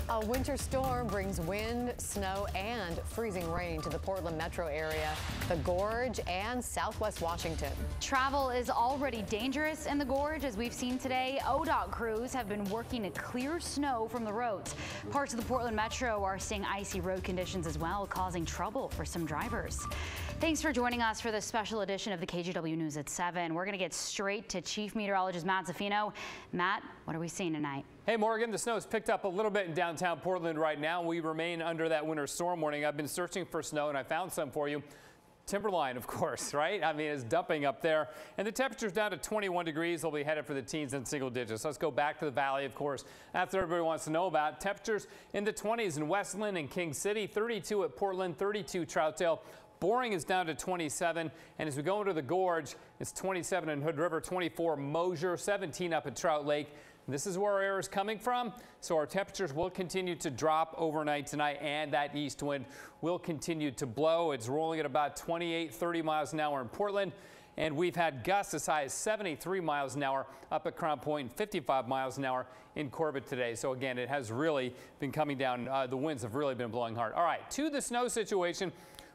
A winter storm brings wind, snow, and freezing rain to the Portland metro area, the Gorge, and southwest Washington. Travel is already dangerous in the Gorge, as we've seen today. ODOT crews have been working to clear snow from the roads. Parts of the Portland metro are seeing icy road conditions as well, causing trouble for some drivers. Thanks for joining us for this special edition of the KGW News at 7. We're going to get straight to Chief Meteorologist Matt Zaffino. Matt, what are we seeing tonight? Hey, Morgan, the snow has picked up a little bit in downtown Portland right now. We remain under that winter storm warning. I've been searching for snow, and I found some for you. Timberline, of course, right? I mean, it's dumping up there. And the temperature's down to 21 degrees. They'll be headed for the teens and single digits. Let's go back to the valley, of course. That's what everybody wants to know about. Temperatures in the 20s in Westland and King City, 32 at Portland, 32 Troutdale. Boring is down to 27, and as we go into the Gorge, it's 27 in Hood River, 24 Mosier, 17 up at Trout Lake. This is where our air is coming from, so our temperatures will continue to drop overnight tonight, and that east wind will continue to blow. It's rolling at about 28, 30 miles an hour in Portland, and we've had gusts as high as 73 miles an hour up at Crown Point, 55 miles an hour in Corbett today. So again, it has really been coming down. The winds have really been blowing hard. All right, to the snow situation.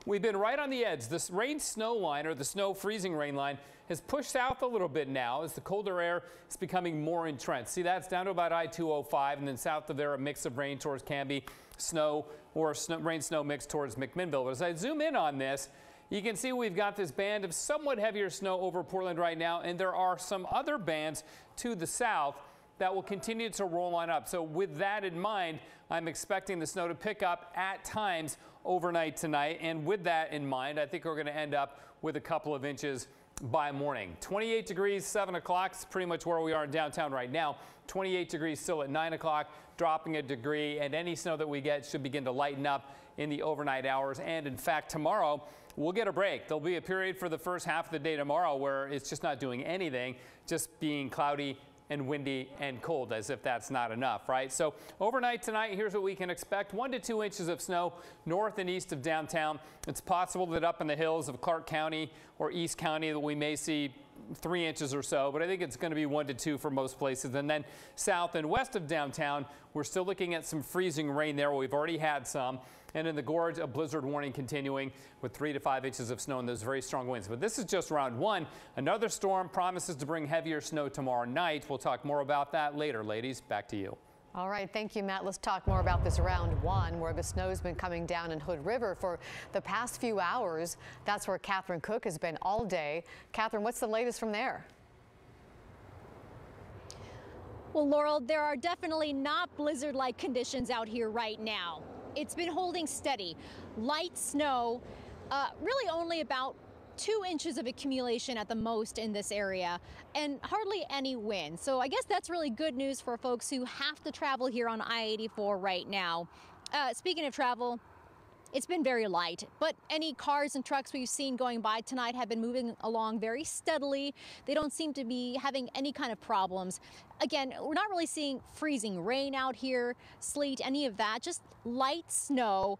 We've been right on the edge. This rain-snow line, or the snow-freezing rain line, has pushed south a little bit now as the colder air is becoming more entrenched. See, that's down to about I-205, and then south of there, a mix of rain towards Canby, snow, or rain-snow mix towards McMinnville. But as I zoom in on this, you can see we've got this band of somewhat heavier snow over Portland right now, and there are some other bands to the south that will continue to roll on up. So with that in mind, I'm expecting the snow to pick up at times overnight tonight. And with that in mind, I think we're going to end up with a couple of inches by morning. 28 degrees, 7 o'clock is pretty much where we are in downtown right now. 28 degrees still at 9 o'clock, dropping a degree, and any snow that we get should begin to lighten up in the overnight hours. And in fact, tomorrow we'll get a break. There'll be a period for the first half of the day tomorrow where it's just not doing anything, just being cloudy and windy and cold, as if that's not enough, right? So overnight tonight, here's what we can expect. 1 to 2 inches of snow north and east of downtown. It's possible that up in the hills of Clark County or East County that we may see 3 inches or so, but I think it's going to be 1 to 2 for most places. And then south and west of downtown, we're still looking at some freezing rain there. We've already had some. And in the Gorge, a blizzard warning continuing with 3 to 5 inches of snow and those very strong winds. But this is just round one. Another storm promises to bring heavier snow tomorrow night. We'll talk more about that later. Ladies, back to you. All right, thank you, Matt. Let's talk more about this round one, where the snow's been coming down in Hood River for the past few hours. That's where Catherine Cook has been all day. Catherine, what's the latest from there? Well, Laurel, there are definitely not blizzard-like conditions out here right now. It's been holding steady. Light snow, really only about 2 inches of accumulation at the most in this area, and hardly any wind. So I guess that's really good news for folks who have to travel here on I-84 right now. Speaking of travel, it's been very light, but any cars and trucks we've seen going by tonight have been moving along very steadily. They don't seem to be having any kind of problems. Again, we're not really seeing freezing rain out here, sleet, any of that, just light snow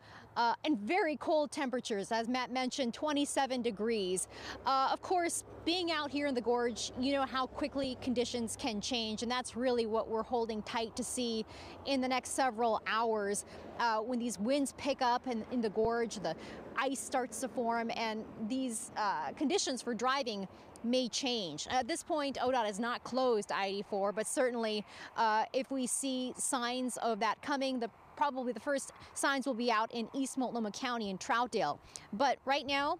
and very cold temperatures. As Matt mentioned, 27 degrees. Of course, being out here in the Gorge, you know how quickly conditions can change, and that's really what we're holding tight to see in the next several hours. When these winds pick up in the Gorge, the ice starts to form, and these conditions for driving may change. At this point, ODOT has not closed I-84, but certainly if we see signs of that coming, probably the first signs will be out in East Multnomah County and Troutdale. But right now,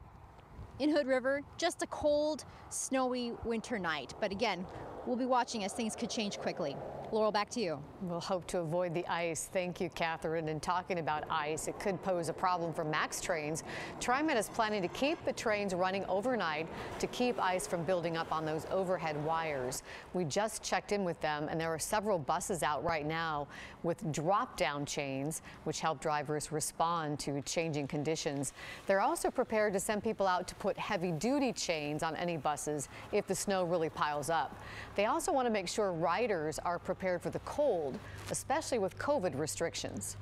in Hood River, just a cold, snowy winter night. But again, we'll be watching as things could change quickly. Laurel, back to you. We'll hope to avoid the ice. Thank you, Catherine. And talking about ice, it could pose a problem for MAX trains. TRIMET is planning to keep the trains running overnight to keep ice from building up on those overhead wires. We just checked in with them, and there are several buses out right now with drop-down chains, which help drivers respond to changing conditions. They're also prepared to send people out to put heavy-duty chains on any buses if the snow really piles up. They also want to make sure riders are prepared for the cold, especially with COVID restrictions.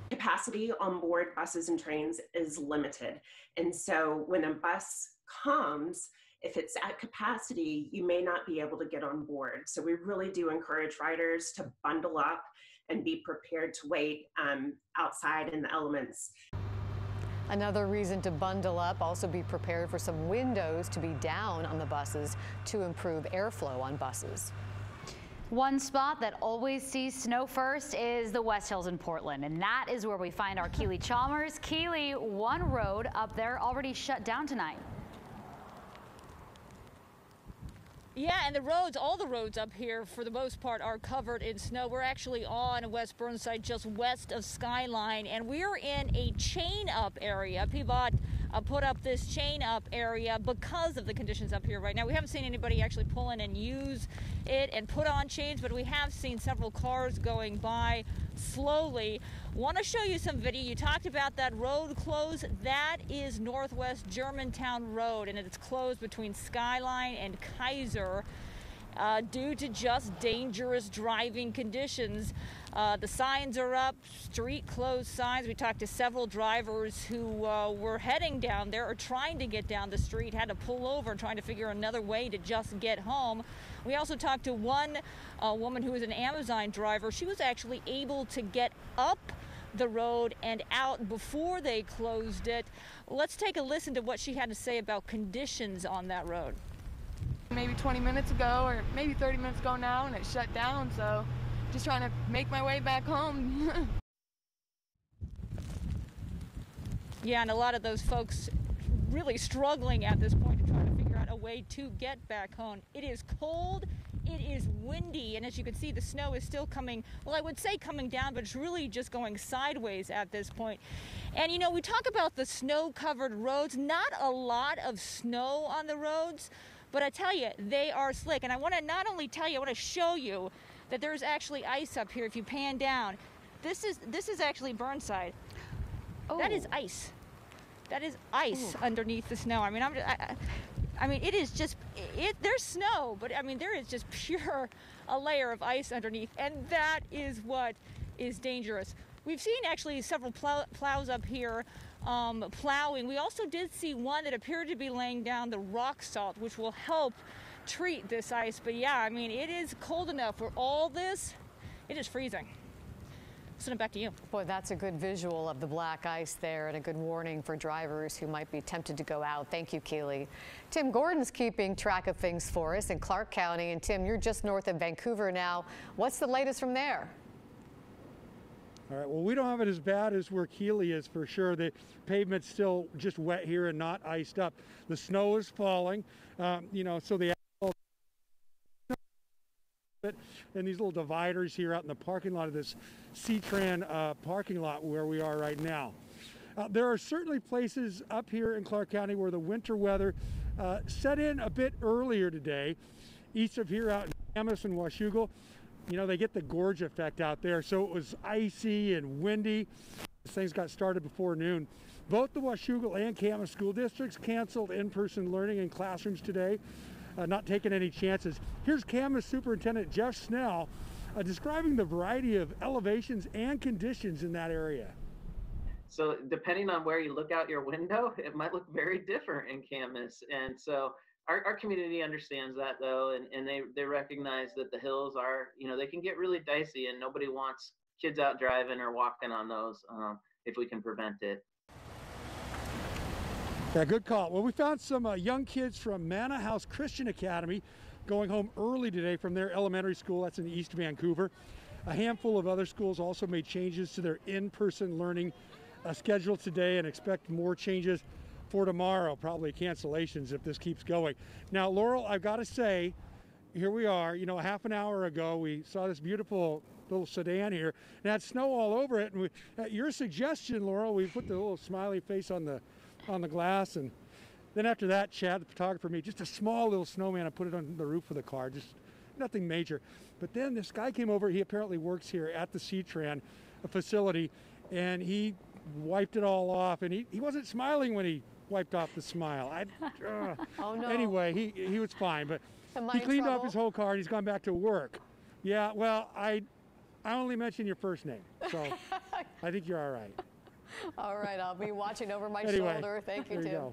Capacity on board buses and trains is limited. And so when a bus comes, if it's at capacity, you may not be able to get on board. So we really do encourage riders to bundle up and be prepared to wait outside in the elements. Another reason to bundle up, also be prepared for some windows to be down on the buses to improve airflow on buses. One spot that always sees snow first is the West Hills in Portland, and that is where we find our Keely Chalmers. Keely, one road up there already shut down tonight. Yeah, and the roads, all the roads up here for the most part are covered in snow. We're actually on West Burnside, just west of Skyline, and we're in a chain up area. Pivot put up this chain up area because of the conditions up here right now. We haven't seen anybody actually pull in and use it and put on chains, but we have seen several cars going by slowly. Want to show you some video. You talked about that road close. That is Northwest Germantown Road, and it's closed between Skyline and Kaiser due to just dangerous driving conditions. The signs are up, street closed signs. We talked to several drivers who were heading down there or trying to get down the street, had to pull over and trying to figure another way to just get home. We also talked to one woman who was an Amazon driver. She was actually able to get up the road and out before they closed it. Let's take a listen to what she had to say about conditions on that road. Maybe 20 minutes ago or maybe 30 minutes ago now, and it shut down, so just trying to make my way back home. Yeah, and a lot of those folks really struggling at this point to try to figure out a way to get back home. It is cold, it is windy, and as you can see, the snow is still coming, well, I would say coming down, but it's really just going sideways at this point. And you know, we talk about the snow-covered roads, not a lot of snow on the roads, but I tell you, they are slick. And I want to not only tell you, I want to show you that there's actually ice up here. If you pan down, this is actually Burnside. Oh. That is ice. That is ice underneath the snow. I mean, I mean, it is just there's snow, but I mean, there is just pure a layer of ice underneath, and that is what is dangerous. We've seen actually several plows up here plowing. We also did see one that appeared to be laying down the rock salt, which will help treat this ice. But yeah, I mean, it is cold enough for all this. It is freezing. Send it back to you. Boy, that's a good visual of the black ice there and a good warning for drivers who might be tempted to go out. Thank you, Keely. Tim Gordon's keeping track of things for us in Clark County. And Tim, you're just north of Vancouver now. What's the latest from there? All right, well, we don't have it as bad as where Keely is for sure. The pavement's still just wet here and not iced up. The snow is falling, you know, so the and these little dividers here out in the parking lot of this CTRAN parking lot where we are right now. There are certainly places up here in Clark County where the winter weather set in a bit earlier today. East of here out in Camas and Washougal, you know, they get the gorge effect out there, so it was icy and windy. Things got started before noon. Both the Washougal and Camas school districts canceled in-person learning in classrooms today, not taking any chances. Here's Camas Superintendent Jeff Snell describing the variety of elevations and conditions in that area. So depending on where you look out your window, it might look very different in Camas. And so our community understands that, though, and they recognize that the hills are, you know, they can get really dicey, and nobody wants kids out driving or walking on those if we can prevent it. Yeah, good call. Well, we found some young kids from Manor House Christian Academy going home early today from their elementary school. That's in East Vancouver. A handful of other schools also made changes to their in-person learning schedule today and expect more changes for tomorrow, probably cancellations if this keeps going. Now, Laurel, I've got to say, here we are, you know, a half an hour ago, we saw this beautiful little sedan here and had snow all over it. And at your suggestion, Laurel, we put the little smiley face on the glass. And then after that, Chad, the photographer, made just a small little snowman and put it on the roof of the car, just nothing major. But then this guy came over, he apparently works here at the CTRAN facility, and he wiped it all off. And he wasn't smiling when he wiped off the smile. Oh, no. Anyway, he was fine, but he cleaned off his whole car and he's gone back to work. Yeah, well, I only mentioned your first name, so I think you're all right. All right, I'll be watching over my shoulder. Thank you, Tim.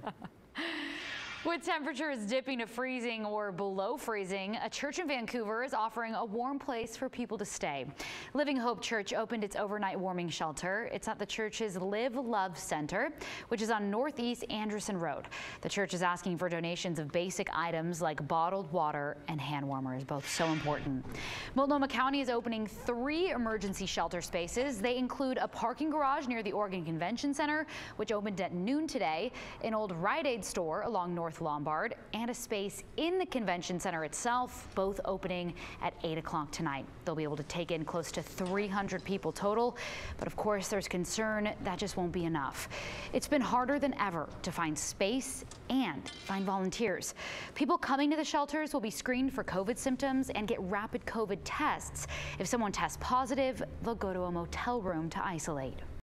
With temperatures dipping to freezing or below freezing, a church in Vancouver is offering a warm place for people to stay. Living Hope Church opened its overnight warming shelter. It's at the church's Live Love Center, which is on Northeast Anderson Road. The church is asking for donations of basic items like bottled water and hand warmers, both so important. Multnomah County is opening 3 emergency shelter spaces. They include a parking garage near the Oregon Convention Center, which opened at noon today, an old Rite Aid store along North Lombard, and a space in the convention center itself, both opening at 8 o'clock tonight. They'll be able to take in close to 300 people total, but of course there's concern that just won't be enough. It's been harder than ever to find space and find volunteers. People coming to the shelters will be screened for COVID symptoms and get rapid COVID tests. If someone tests positive, they'll go to a motel room to isolate.